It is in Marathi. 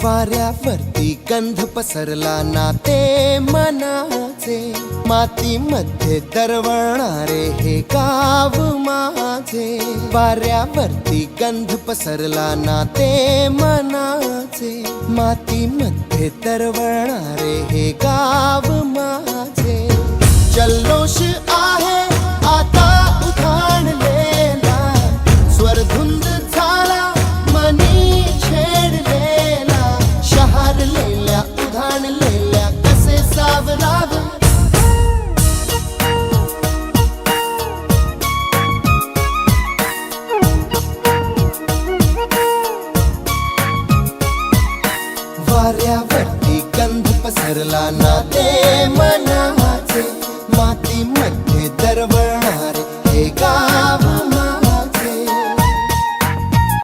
वाऱ्यावरती गंध पसरला ना ते मनाचे, मातीमध्ये दरवळणारे हे गाव माझे. वाऱ्यावरती गंध पसरला ना ते मनाचे, मातीमध्ये दरवळणारे हे गाव माझे. जल्लोष आहे आता उधाणलेला, स्वरधुंद झाला मनी छेडलेला. शहारलेल्या उधाणलेल्या कसे सावरावे. वाऱ्यावरती गंध पसरला ना ते मनाचे, मातीमध्ये दरवळणारे हे गाव